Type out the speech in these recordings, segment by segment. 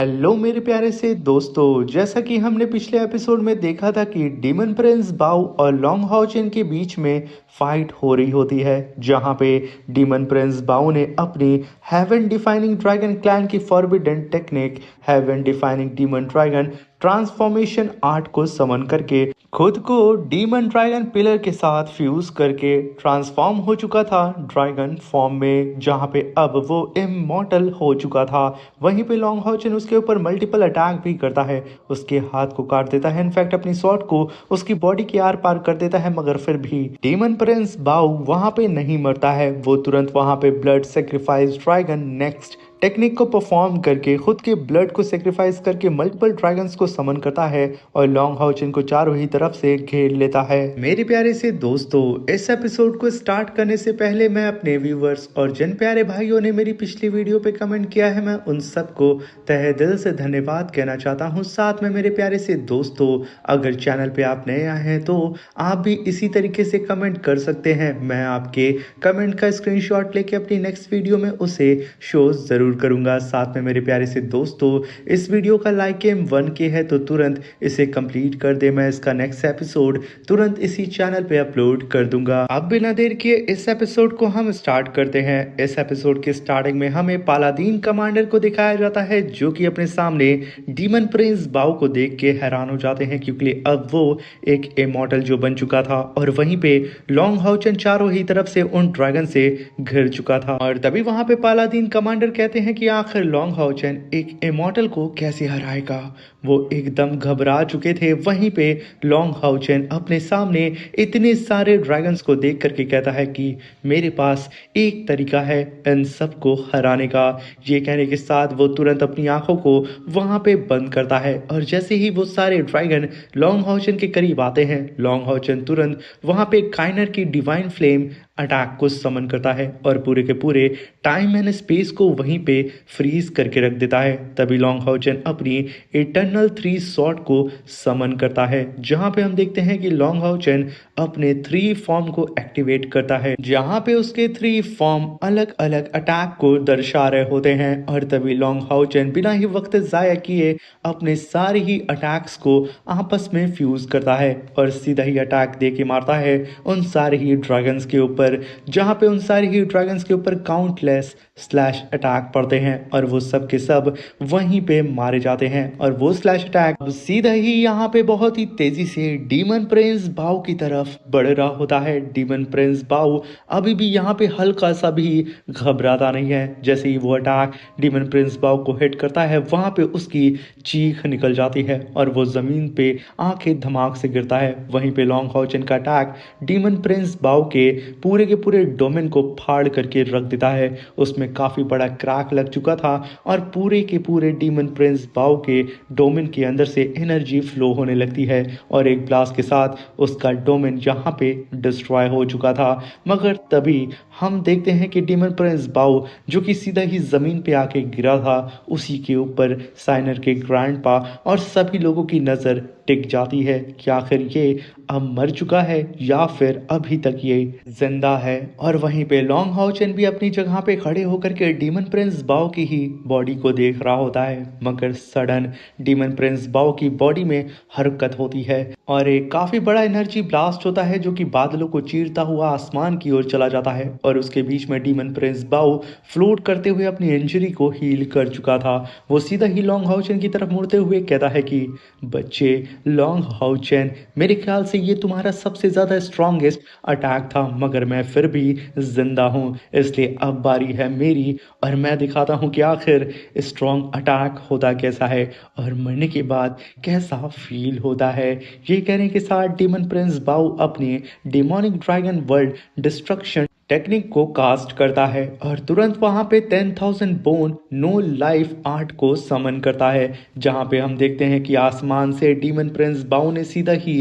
Hello मेरे प्यारे से दोस्तों, जैसा कि हमने पिछले एपिसोड में देखा था कि डीमन प्रिंस बाउ और लॉन्ग हाउचेन के बीच में फाइट हो रही होती है, जहां पे डीमन प्रिंस बाउ ने अपनी हेवन डिफाइनिंग ड्रैगन क्लैन की forbidden technique heaven defining demon dragon transformation art को समन करके खुद को डीमन ड्रैगन पिलर के साथ फ्यूज करके ट्रांसफॉर्म हो चुका था ड्रैगन फॉर्म में, जहां पे अब वो इमॉर्टल हो चुका था। वहीं पे लॉन्ग हॉचन उसके ऊपर मल्टीपल अटैक भी करता है, उसके हाथ को काट देता है, इनफैक्ट अपनी स्वॉर्ड को उसकी बॉडी के आर पार कर देता है, मगर फिर भी डीमन प्रिंस बाउ वहां पे नहीं मरता है। वो तुरंत वहां पे blood sacrifice dragon next technique को परफॉर्म करके खुद के ब्लड को सेक्रीफाइस करके मल्टीपल ड्रैगन्स को समन करता है और लॉन्ग हाउचन को चारों ही तरफ से घेर लेता है। मेरे प्यारे से दोस्तों, इस एपिसोड को स्टार्ट करने से पहले मैं अपने व्यूवर्स और जिन प्यारे भाइयों ने मेरी पिछली वीडियो पे कमेंट किया है, मैं उन सबको तहे दिल से धन्यवाद कहना चाहता हूँ। साथ में मेरे प्यारे से दोस्तों, अगर चैनल पे आप नए आए हैं तो आप भी इसी तरीके से कमेंट कर सकते हैं। मैं आपके कमेंट का स्क्रीनशॉट लेके अपनी नेक्स्ट वीडियो में उसे शो जरूर करूंगा। साथ में मेरे प्यारे से दोस्तों, इस वीडियो का लाइक एम 1K है तो तुरंत इसे कंप्लीट कर दे। मैं इसका नेक्स्ट एपिसोड तुरंत इसी चैनल पे अपलोड कर दूंगा। अब बिना देर किए इस एपिसोड को हम स्टार्ट करते हैं। इस एपिसोड के स्टार्टिंग में हमें पालादीन कमांडर को दिखाया जाता है, जो कि अपने सामने डीमन प्रिंस बाउ को देख के हैरान हो जाते हैं, क्योंकि अब वो एक इमॉर्टल जो बन चुका था और वहीं पे लॉन्ग हाउचन चारों ही तरफ से उन ड्रैगन से घिर चुका था। और तभी वहां पे पालादीन कमांडर कहते हैं कि आखिर लॉन्ग हाउचन एक इमॉर्टल को कैसे हराएगा। वो एकदम घबरा चुके थे। वहीं पे लॉन्ग हाउचन अपने सामने इतने सारे ड्रैगन्स को देख करके कहता है कि मेरे पास एक तरीका है इन सबको हराने का। ये कहने के साथ वो तुरंत अपनी आंखों को वहां पे बंद करता है और जैसे ही वो सारे ड्रैगन लॉन्ग हाउचन के करीब आते हैं, लॉन्ग हाउचन तुरंत वहां पे काइनर की डिवाइन फ्लेम अटैक को समन करता है और पूरे के पूरे टाइम एंड स्पेस को वहीं पे फ्रीज करके रख देता है। तभी लॉन्ग हाउचन अपनी इटर्नल 3 स्वॉर्ड को समन करता है, जहां पे हम देखते हैं कि लॉन्ग हाउचन अपने 3 फॉर्म को एक्टिवेट करता है, जहां पे उसके 3 फॉर्म अलग अलग अटैक को दर्शा रहे होते हैं। और तभी लॉन्ग हाउचन बिना ही वक्त जाया किए अपने सारे ही अटैक्स को आपस में फ्यूज करता है और सीधा ही अटैक दे के मारता है उन सारे ही ड्रैगन्स के ऊपर, जहां पे उन सारे ही ड्रैगन्स के ऊपर काउंटलेस स्लैश अटैक पड़ते हैं और वो सब के सब वहीं पे मारे जाते हैं। और वो स्लैश अटैक सीधा ही यहाँ पे बहुत ही तेजी से डीमन प्रिंस बाउ की तरफ बढ़ रहा होता है। डीमन प्रिंस बाउ अभी भी यहाँ पे हल्का सा भी घबराता नहीं है। जैसे ही वो अटैक डीमन प्रिंस बाउ को हिट करता है, वहां पे उसकी चीख निकल जाती है और वो जमीन पे आंखें धमाक से गिरता है। वहीं पे लॉन्ग हाउचन का अटैक डीमन प्रिंस बाउ के पूरे डोमेन को फाड़ करके रख देता है। उसमें काफी बड़ा क्रैक लग चुका था और पूरे के पूरे डीमन प्रिंस बाउ के डोमेन के अंदर से एनर्जी फ्लो होने लगती है और एक ब्लास्ट के साथ उसका डोमेन यहाँ पे डिस्ट्रॉय हो चुका था। मगर तभी हम देखते हैं कि डीमन प्रिंस बाउ, जो कि सीधा ही जमीन पे आके गिरा था, उसी के ऊपर साइनर के ग्रैंडपा और सभी लोगों की नजर टिक जाती है कि आखिर ये अब मर चुका है या फिर अभी तक ये जिंदा है। और वहीं पे लॉन्ग हाउचन भी अपनी जगह पे खड़े होकर के डीमन प्रिंस बाउ की ही बॉडी को देख रहा होता है, मगर सडन डीमन प्रिंस बाउ की बॉडी में हरकत होती है और एक काफी बड़ा एनर्जी ब्लास्ट होता है, जो कि बादलों को चीरता हुआ आसमान की ओर चला जाता है और उसके बीच में डीमन प्रिंस बाउ फ्लोट करते हुए अपनी इंजरी को हील कर चुका था। वो सीधा ही लॉन्ग हाउचन की तरफ मुड़ते हुए कहता है कि बच्चे लॉन्ग हाउचन, मेरे ख्याल से ये तुम्हारा सबसे ज्यादा स्ट्रॉन्गेस्ट अटैक था, मगर मैं फिर भी जिंदा हूँ, इसलिए अब बारी है मेरी और मैं दिखाता हूँ कि आखिर स्ट्रॉन्ग अटैक होता कैसा है और मरने के बाद कैसा फील होता है। ये कहने के साथ डीमन प्रिंस बाउ अपनी demonic dragon world destruction technique को कास्ट करता है और तुरंत वहां पे 10,000 बोन नो लाइफ आर्ट को समन करता है, जहां पे हम देखते हैं कि आसमान से डीमन प्रिंस बाउ ने सीधा ही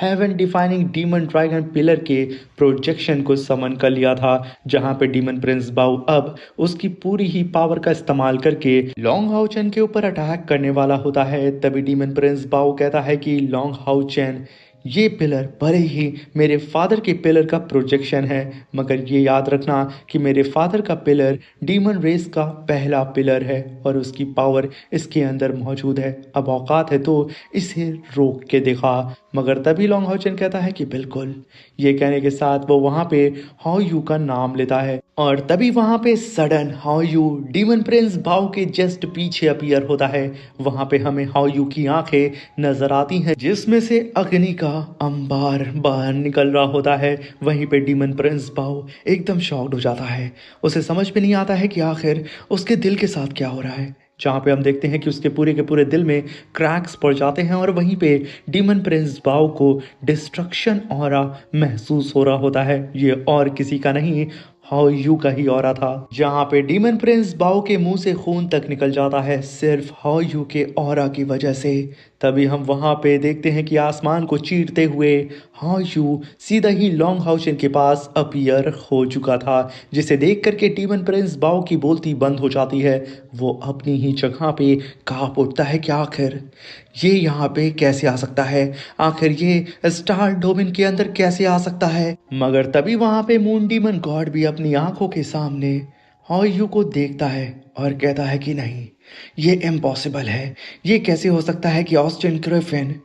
heaven defining demon dragon pillar के प्रोजेक्शन को समन कर लिया था, जहां पे डीमन प्रिंस बाउ अब उसकी पूरी ही पावर का इस्तेमाल करके लॉन्ग हाउचन के ऊपर अटैक करने वाला होता है। तभी डीमन प्रिंस बाउ कहता है कि लॉन्ग हाउचन, ये पिलर भले ही मेरे फादर के पिलर का प्रोजेक्शन है, मगर ये याद रखना कि मेरे फादर का पिलर डीमन रेस का पहला पिलर है और उसकी पावर इसके अंदर मौजूद है। अब औकात है तो इसे रोक के दिखा। मगर तभी लॉन्ग हाउचन कहता है कि बिल्कुल। ये कहने के साथ वो वहाँ पे हाउ यू का नाम लेता है और तभी वहाँ पे sudden how you demon Prince बाओ के जस्ट पीछे अपीयर होता है। वहाँ पे हमें हाउ यू की आंखें नजर आती हैं जिसमें से अग्नि का अंबार बाहर निकल रहा होता है। वहीं पे डीमन प्रिंस बाओ एकदम शॉक्ड हो जाता है। उसे समझ में नहीं आता है कि आखिर उसके दिल के साथ क्या हो रहा है, जहाँ पे हम देखते हैं कि उसके पूरे के पूरे दिल में क्रैक्स पड़ जाते हैं और वहीं पे डीमन प्रिंस बाओ को डिस्ट्रक्शन ऑरा महसूस हो रहा होता है। ये और किसी का नहीं, हाउ यू का ही ऑरा था, जहाँ पे डीमन प्रिंस बाओ के मुंह से खून तक निकल जाता है सिर्फ हाउ यू के ऑरा की वजह से। तभी हम वहाँ पे देखते हैं कि आसमान को चीरते हुए हाउ यू सीधा ही लॉन्ग हाउचन के पास अपीयर हो चुका था, जिसे देख करके डीमन प्रिंस बाओ की बोलती बंद हो जाती है। वो अपनी ही जगह पे कांप उठता है कि आखिर ये यहाँ पे कैसे आ सकता है, आखिर ये स्टार डोमेन के अंदर कैसे आ सकता है। मगर तभी वहाँ पे मून डीमन गॉड भी अपनी आंखों के सामने हाउ यू को देखता है और कहता है कि नहीं, ये इम्पॉसिबल है। ये कैसे हो सकता है कि ऑस्टिन ग्रिफिन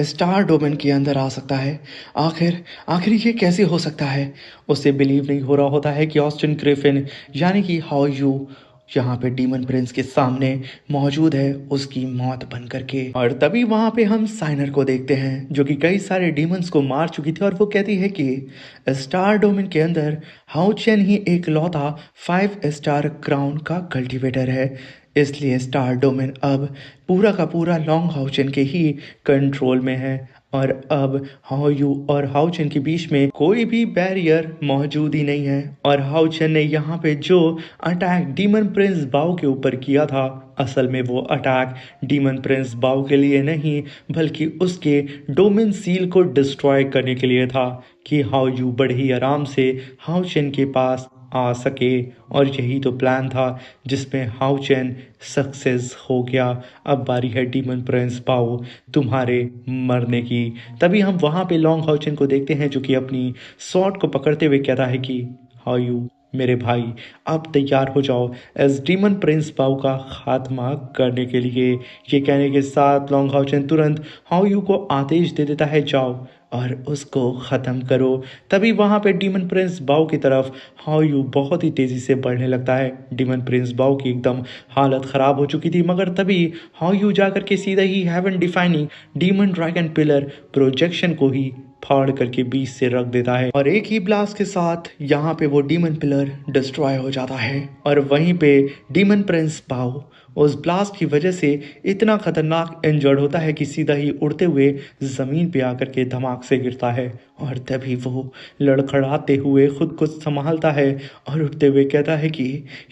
स्टार डोमेन के अंदर आ सकता है, आखिर आखिर ये कैसे हो सकता है। उसे बिलीव नहीं हो रहा होता है कि ऑस्टिन ग्रिफिन यानी कि हाउ यू यहाँ पे डीमन प्रिंस के सामने मौजूद है उसकी मौत बन करके। और तभी वहाँ पे हम साइनर को देखते हैं जो कि कई सारे डीमंस को मार चुकी थी और वो कहती है कि स्टार डोमेन के अंदर हाउ चेन ही एक लौता 5 स्टार क्राउन का कल्टीवेटर है, इसलिए स्टार डोमेन अब पूरा का पूरा लॉन्ग हाउचन के ही कंट्रोल में है। और अब हाउ यू और हाउचन के बीच में कोई भी बैरियर मौजूद ही नहीं है। और हाउचन ने यहाँ पे जो अटैक डीमन प्रिंस बाओ के ऊपर किया था, असल में वो अटैक डीमन प्रिंस बाओ के लिए नहीं बल्कि उसके डोमेन सील को डिस्ट्रॉय करने के लिए था कि हाउ यू बड़े ही आराम से हाउचन के पास आ सके। और यही तो प्लान था जिसमें हाउचन सक्सेस हो गया। अब बारी है डीमन प्रिंस बाओ तुम्हारे मरने की। तभी हम वहाँ पे लॉन्ग हाउचन को देखते हैं जो कि अपनी स्वॉर्ड को पकड़ते हुए कहता है कि हाउ यू मेरे भाई अब तैयार हो जाओ एज डीमन प्रिंस बाओ का खात्मा करने के लिए। ये कहने के साथ लॉन्ग हाउचन तुरंत हाउ यू को आदेश दे देता है जाओ और उसको ख़त्म करो। तभी वहाँ पे डीमन प्रिंस बाओ की तरफ हाउ यू बहुत ही तेज़ी से बढ़ने लगता है। डीमन प्रिंस बाओ की एकदम हालत ख़राब हो चुकी थी, मगर तभी हाउ यू जा करके सीधा ही heaven defining demon dragon pillar projection को ही फाड़ करके बीच से रख देता है और एक ही ब्लास्ट के साथ यहाँ पे वो डीमन पिलर डिस्ट्रॉय हो जाता है। और वहीं पे डीमन प्रिंस बाओ उस ब्लास्ट की वजह से इतना खतरनाक इंजर्ड होता है कि सीधा ही उड़ते हुए ज़मीन पे आकर के धमाक से गिरता है। और तभी वो लड़खड़ाते हुए खुद को संभालता है और उठते हुए कहता है कि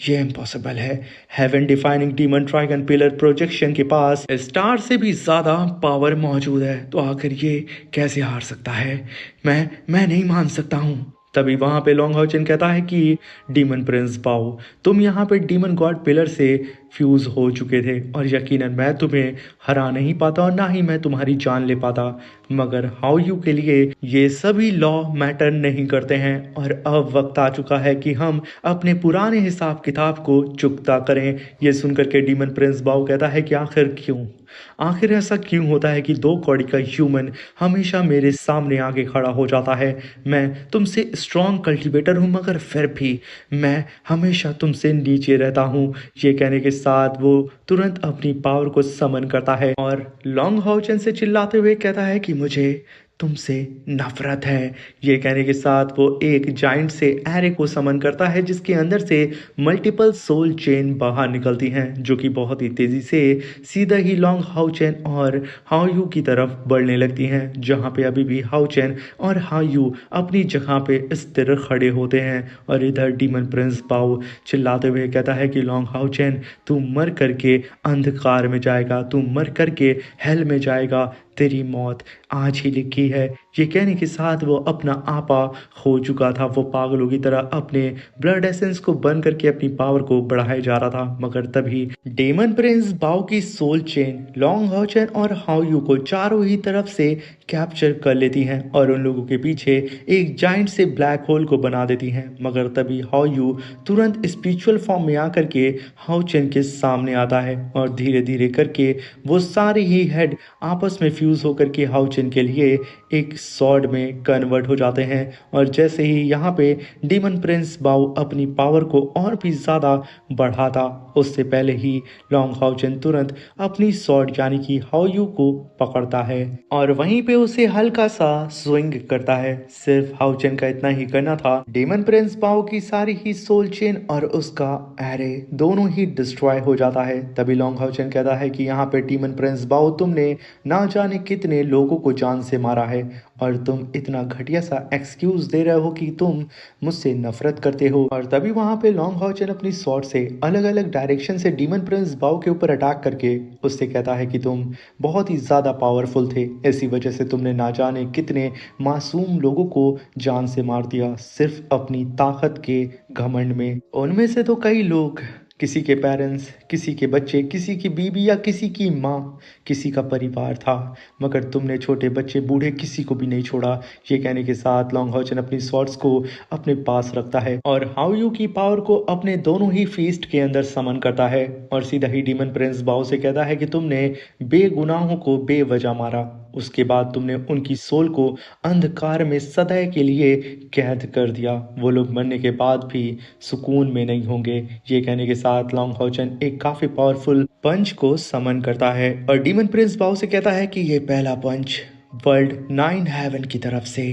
ये इम्पॉसिबल है। Heaven defining demon dragon pillar projection के पास स्टार से भी ज़्यादा पावर मौजूद है, तो आखिर ये कैसे हार सकता है। मैं नहीं मान सकता हूँ। तभी वहाँ पे लॉन्ग हाउचन कहता है कि डीमन प्रिंस बाओ तुम यहाँ पे डीमन गॉड पिलर से फ्यूज़ हो चुके थे और यकीनन मैं तुम्हें हरा नहीं पाता और ना ही मैं तुम्हारी जान ले पाता, मगर हाउ यू के लिए ये सभी लॉ मैटर नहीं करते हैं। और अब वक्त आ चुका है कि हम अपने पुराने हिसाब किताब को चुकता करें। ये सुनकर के डीमन प्रिंस बाओ कहता है कि आखिर ऐसा क्यों होता है कि 2 कौड़ी का ह्यूमन हमेशा मेरे सामने आगे खड़ा हो जाता है। मैं तुमसे स्ट्रॉन्ग कल्टीवेटर हूँ मगर फिर भी मैं हमेशा तुमसे नीचे रहता हूँ। ये कहने के साथ वो तुरंत अपनी पावर को समन करता है और लॉन्ग हाउचन से चिल्लाते हुए कहता है कि मुझे तुमसे नफरत है। ये कहने के साथ वो एक जाइंट से एरे को समन करता है जिसके अंदर से मल्टीपल सोल चेन बाहर निकलती हैं जो कि बहुत ही तेज़ी से सीधा ही लॉन्ग हाउचन और हाउ यू की तरफ बढ़ने लगती हैं, जहाँ पे अभी भी हाउचन और हाउ यू अपनी जगह पे स्थिर खड़े होते हैं। और इधर डीमन प्रिंस बाओ चिल्लाते हुए कहता है कि लॉन्ग हाउचन तू मर करके अंधकार में जाएगा, तू मर करके हेल में जाएगा, तेरी मौत आज ही लिखी है। ये कहने के साथ वो अपना आपा खो चुका था। वो पागलों की तरह अपने ब्लड एसेंस को बर्न करके अपनी पावर को बढ़ाए जा रहा था। मगर तभी डेमन प्रिंस बाओ की सोल चेन लॉन्ग हॉचन और हाउ यू को चारों ही तरफ से कैप्चर कर लेती हैं और उन लोगों के पीछे एक जाइंट से ब्लैक होल को बना देती हैं। मगर तभी हाउ यू तुरंत स्पिरिचुअल फॉर्म में आकर के हाउ चेन के सामने आता है और धीरे धीरे करके वो सारे ही हेड आपस में फ्यूज होकर के हाउ चेन के लिए एक सॉर्ड में कन्वर्ट हो जाते हैं। और जैसे ही यहाँ पे डीमन प्रिंस बाउ अपनी पावर को और भी ज़्यादा बढ़ाता, उससे पहले ही लॉन्ग हाउचन तुरंत अपनी सॉर्ड यानी कि हाउ यू को पकड़ता है और वहीं पे उसे हल्का सा स्विंग करता है। सिर्फ हाउचन का इतना ही करना था। डेमन प्रिंस बाओ की सारी ही सोल चेन और उसका एरे दोनों ही डिस्ट्रॉय हो जाता है। तभी लॉन्ग हाउचन कहता है कि यहाँ पे डीमन प्रिंस बाओ तुमने ना जाने कितने लोगों को जान से मारा है और तुम इतना घटिया सा एक्सक्यूज दे रहे हो कि तुम मुझसे नफरत करते हो। और तभी वहां पे लॉन्ग हाउचन अपनी स्वॉर्ड से अलग अलग डायरेक्शन से डीमन प्रिंस बाओ के ऊपर अटैक करके उससे कहता है कि तुम बहुत ही ज्यादा पावरफुल थे, इसी वजह से तुमने ना जाने कितने मासूम लोगों को जान से मार दिया सिर्फ अपनी ताकत के घमंड में। उनमें से तो कई लोग, किसी के पेरेंट्स, किसी के बच्चे, किसी की बीबी या किसी की माँ, किसी का परिवार था, मगर तुमने छोटे बच्चे बूढ़े किसी को भी नहीं छोड़ा। ये कहने के साथ लॉन्ग हॉचन अपनी स्वॉर्ड्स को अपने पास रखता है और हाउ यू की पावर को अपने दोनों ही फीस्ट के अंदर समन करता है और सीधा ही डीमन प्रिंस बाओ से कहता है कि तुमने बेगुनाहों को बेवजह मारा, उसके बाद तुमने उनकी सोल को अंधकार में सदैव के लिए कैद कर दिया। वो लोग मरने के बाद भी सुकून में नहीं होंगे। ये कहने के साथ लॉन्ग हॉचन एक काफी पावरफुल पंच को समन करता है और डीमन प्रिंस बाओ से कहता है कि ये पहला पंच वर्ल्ड 9 हेवन की तरफ से।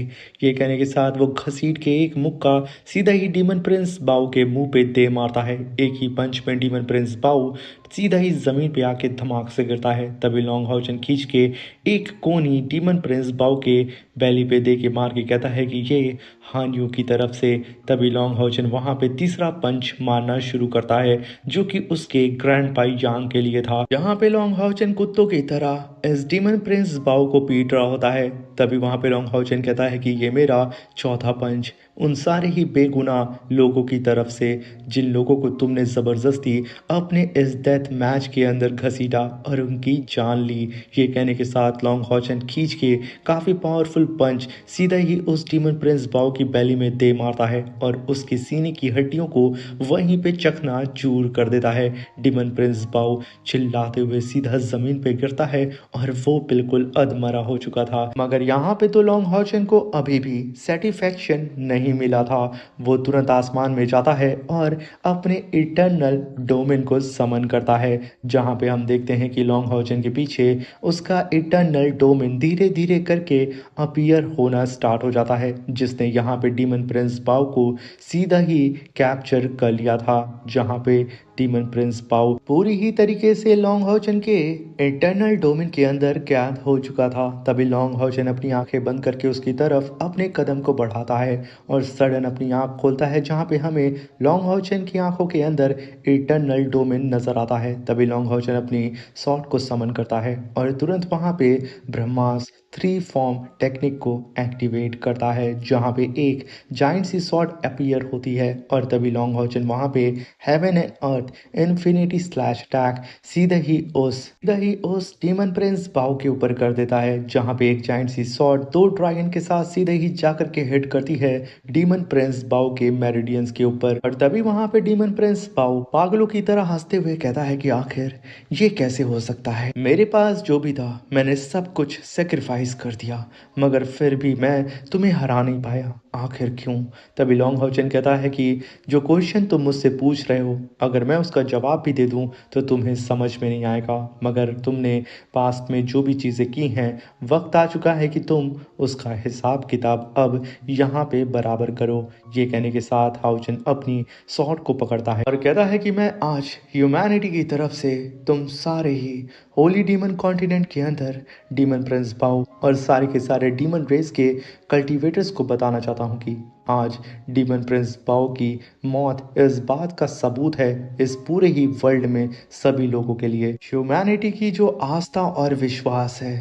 ये कहने के साथ वो घसीट के एक मुक्का सीधा ही डीमन प्रिंस बाऊ के मुंह पे दे मारता है। एक ही पंच में डीमन प्रिंस बाऊ सीधा ही जमीन पे आके धमाक से गिरता है। तभी लॉन्ग हाउचन खींच के एक कोनी डीमन प्रिंस बाऊ के बैली पे दे के मार के कहता है कि ये हान यू की तरफ से। तभी लॉन्ग हाउचन वहां पे तीसरा पंच मारना शुरू करता है जो कि उसके ग्रैंड पाई यांग के लिए था। यहाँ पे लॉन्ग हाउचन कुत्तों की तरह इस डीमन प्रिंस बाऊ को पीट रहा होता है। तभी वहां पे लॉन्ग हाउचन कहता है कि ये मेरा चौथा पंच उन सारे ही बेगुनाह लोगों की तरफ से जिन लोगों को तुमने जबरदस्ती अपने इस डेथ मैच के अंदर घसीटा और उनकी जान ली। ये कहने के साथ लॉन्ग हॉचन खींच के काफी पावरफुल पंच सीधा ही उस डीमन प्रिंस बाओ की बैली में दे मारता है और उसके सीने की हड्डियों को वहीं पे चकना चूर कर देता है। डीमन प्रिंस बाओ चिल्लाते हुए सीधा जमीन पे गिरता है और वो बिल्कुल अधमरा हो चुका था। मगर यहाँ पे तो लॉन्ग हॉचन को अभी भी सेटिस्फैक्शन नहीं मिला था। वो तुरंत आसमान में जाता है और अपने इटर्नल डोमेन को समन करता है, जहां पे हम देखते हैं कि लॉन्ग हॉचन के पीछे उसका इटर्नल डोमेन धीरे धीरे करके अपीयर होना स्टार्ट हो जाता है, जिसने यहाँ पे डीमन प्रिंस बाओ को सीधा ही कैप्चर कर लिया था। जहां पे डीमन प्रिंस बाओ पूरी ही तरीके से लॉन्ग हॉचन के इंटरनल डोमेन के अंदर कैद हो चुका था। तभी लॉन्ग हॉचन अपनी आंखें बंद करके उसकी तरफ अपने कदम को बढ़ाता है और सडन अपनी आंख खोलता है, जहां पे हमें लॉन्ग हॉचन की आंखों के अंदर इटर्नल डोमेन नजर आता है। तभी लॉन्ग हॉचन अपनी सॉर्ड को समन करता है और तुरंत वहां पे ब्रह्मास 3 फॉर्म टेक्निक को एक्टिवेट करता है, जहां पे एक जाइंट सी सॉर्ड अपीयर होती है और तभी लॉन्ग हॉचन वहां पे heaven and earth infinity slash attack सीधा ही उस डीमन प्रिंस बाओ के ऊपर कर देता है, जहां पे एक जाइंट सी सॉर्ड 2 ड्रैगन के साथ सीधे ही जाकर के हिट करती है डीमन प्रिंस बाओ के मेरिडियंस के ऊपर। और तभी वहां पे डीमन प्रिंस बाओ पागलों की तरह हंसते हुए कहता है कि आखिर ये कैसे हो सकता है, मेरे पास जो भी था मैंने सब कुछ सेक्रीफाइस कर दिया, मगर फिर भी मैं तुम्हें हरा नहीं पाया, आखिर क्यों? तभी लॉन्ग हॉचन कहता है कि जो क्वेश्चन तुम मुझसे पूछ रहे हो, अगर मैं उसका जवाब भी दे दूं तो तुम्हें समझ में नहीं आएगा, मगर तुमने पास्ट में जो भी चीज़ें की हैं, वक्त आ चुका है कि तुम उसका हिसाब किताब अब यहाँ पे बराबर करो। ये कहने के साथ हाउचन अपनी सॉर्ड को पकड़ता है और कहता है कि मैं आज ह्यूमैनिटी की तरफ से तुम सारे ही होली डीमन कॉन्टिनेंट के अंदर डीमन प्रिंस बाओ और सारे के सारे डीमन रेस के कल्टीवेटर्स को बताना चाहता हूँ कि आज डीमन प्रिंस बाओ की मौत इस बात का सबूत है इस पूरे ही वर्ल्ड में सभी लोगों के लिए। ह्यूमैनिटी की जो आस्था और विश्वास है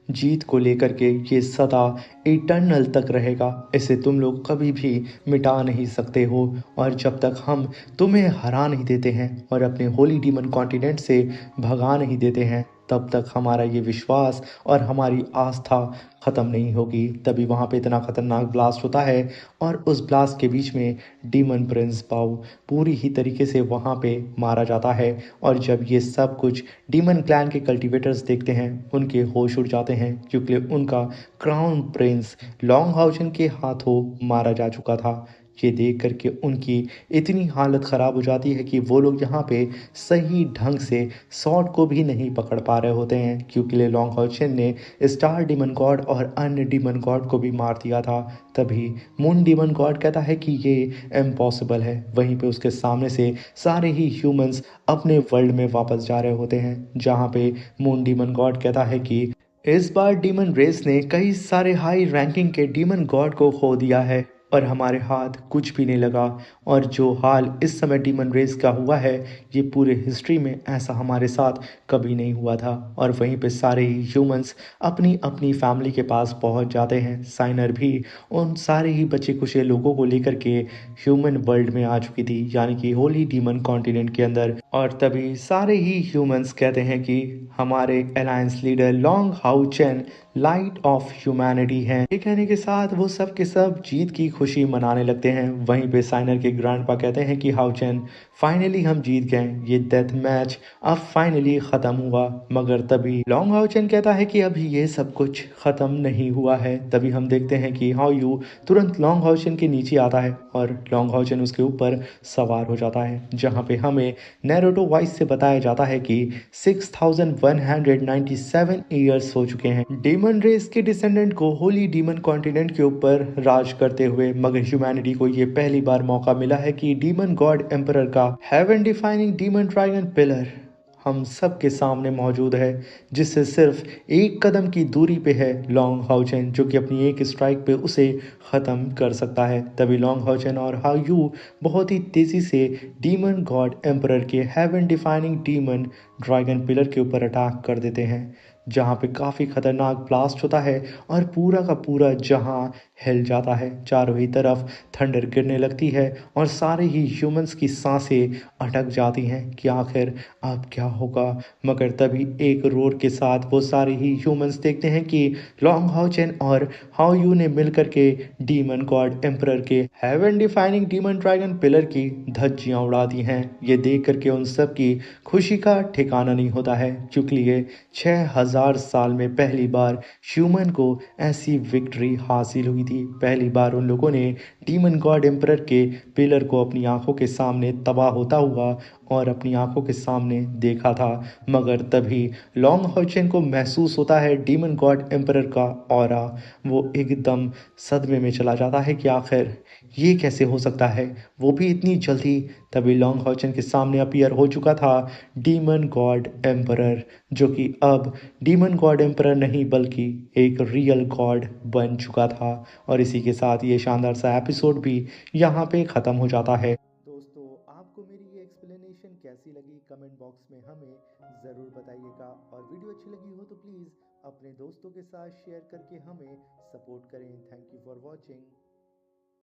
जीत को लेकर के ये सदा इटर्नल तक रहेगा। इसे तुम लोग कभी भी मिटा नहीं सकते हो। और जब तक हम तुम्हें हरा नहीं देते हैं और अपने होली डीमन कॉन्टिनेंट से भगा नहीं देते हैं, तब तक हमारा ये विश्वास और हमारी आस्था ख़त्म नहीं होगी। तभी वहाँ पे इतना खतरनाक ब्लास्ट होता है और उस ब्लास्ट के बीच में डीमन प्रिंस पाउ पूरी ही तरीके से वहाँ पे मारा जाता है। और जब ये सब कुछ डीमन क्लैन के कल्टीवेटर्स देखते हैं, उनके होश उड़ जाते हैं, क्योंकि उनका क्राउन प्रिंस लॉन्ग हाउचन के हाथों मारा जा चुका था। ये देख करके उनकी इतनी हालत ख़राब हो जाती है कि वो लोग यहाँ पे सही ढंग से शॉट को भी नहीं पकड़ पा रहे होते हैं, क्योंकि ले लॉन्ग हाउचन ने स्टार डीमन गॉड और अन्य डीमन गॉड को भी मार दिया था। तभी मून डीमन गॉड कहता है कि ये इम्पॉसिबल है। वहीं पे उसके सामने से सारे ही ह्यूमंस अपने वर्ल्ड में वापस जा रहे होते हैं, जहाँ पे मून डीमन गॉड कहता है कि इस बार डीमन रेस ने कई सारे हाई रैंकिंग के डीमन गॉड को खो दिया है और हमारे हाथ कुछ भी नहीं लगा। और जो हाल इस समय डीमन रेस का हुआ है, ये पूरे हिस्ट्री में ऐसा हमारे साथ कभी नहीं हुआ था। और वहीं पे सारे ही ह्यूमंस अपनी अपनी फैमिली के पास पहुंच जाते हैं। साइनर भी उन सारे ही बचे कुचे लोगों को लेकर के ह्यूमन वर्ल्ड में आ चुकी थी, यानी कि होली डीमन कॉन्टिनेंट के अंदर। और तभी सारे ही ह्यूमंस कहते हैं कि हमारे alliance leader long how chain light of humanity हैं। ये कहने के साथ वो सब के सब जीत की खुशी मनाने लगते हैं। वहीं पे साइनर के ग्रैंडपा कहते हैं कि हाउचेन फाइनली हम जीत गए, ये डेथ मैच अब फाइनली खत्म हुआ। मगर तभी लॉन्ग हाउचेन कहता है कि अभी ये सब कुछ खत्म नहीं हुआ है। तभी हम देखते हैं कि हाउ यू तुरंत लॉन्ग हाउचेन के नीचे आता है और लॉन्ग हाउचेन उसके ऊपर सवार हो जाता है, जहाँ पे हमें नैरुतो वॉइस से बताया जाता है कि 6197 ईयर्स हो चुके हैं डीमन रेस के डिसेंडेंट को होली डीमन कॉन्टिनेंट के ऊपर राज करते हुए। मगर ह्यूमैनिटी को ये पहली बार मौका मिला है कि डीमन गॉड एम्परर का heaven defining demon dragon pillar हम सब के सामने मौजूद है, जिससे सिर्फ एक कदम की दूरी पे है लॉन्ग हाउचेन, जो कि अपनी एक स्ट्राइक पे उसे ख़त्म कर सकता है। तभी लॉन्ग हाउचेन और हाउ यू बहुत ही तेज़ी से डीमन गॉड एम्परर के heaven defining demon dragon pillar के ऊपर अटैक कर देते हैं, जहाँ पे काफ़ी खतरनाक ब्लास्ट होता है और पूरा का पूरा जहाँ हिल जाता है। चारों ही तरफ थंडर गिरने लगती है और सारे ही ह्यूमंस की सांसें अटक जाती हैं कि आखिर अब क्या होगा। मगर तभी एक रोर के साथ वो सारे ही ह्यूमंस देखते हैं कि लॉन्ग हाउचेन और हाउ यू ने मिलकर के डीमन गॉड एम्परर के heaven defining demon dragon pillar की धज्जियां उड़ा दी हैं। ये देख करके उन सब की खुशी का ठिकाना नहीं होता है, क्योंकि ये 6000 साल में पहली बार ह्यूमन को ऐसी विक्ट्री हासिल हुई थी। पहली बार उन लोगों ने डीमन गॉड एम्परर के पिलर को अपनी आंखों के सामने तबाह होता हुआ और अपनी आंखों के सामने देखा था। मगर तभी लॉन्ग हाउचेन को महसूस होता है डीमन गॉड एम्परर का ऑरा। वो एकदम सदमे में चला जाता है कि आखिर ये कैसे हो सकता है, वो भी इतनी जल्दी। तभी लॉन्ग हाउचेन के सामने अपीयर हो चुका था डीमन गॉड एम्परर, जो कि अब डीमन गॉड एम्परर नहीं बल्कि एक रियल गॉड बन चुका था। और इसी के साथ ये शानदार सा एपिसोड भी यहाँ पे ख़त्म हो जाता है। दोस्तों, आपको मेरी ये एक्सप्लेनेशन कैसी लगी कमेंट बॉक्स में हमें ज़रूर बताइएगा। और वीडियो अच्छी लगी हो तो प्लीज़ अपने दोस्तों के साथ शेयर करके हमें सपोर्ट करें। Thank you for watching.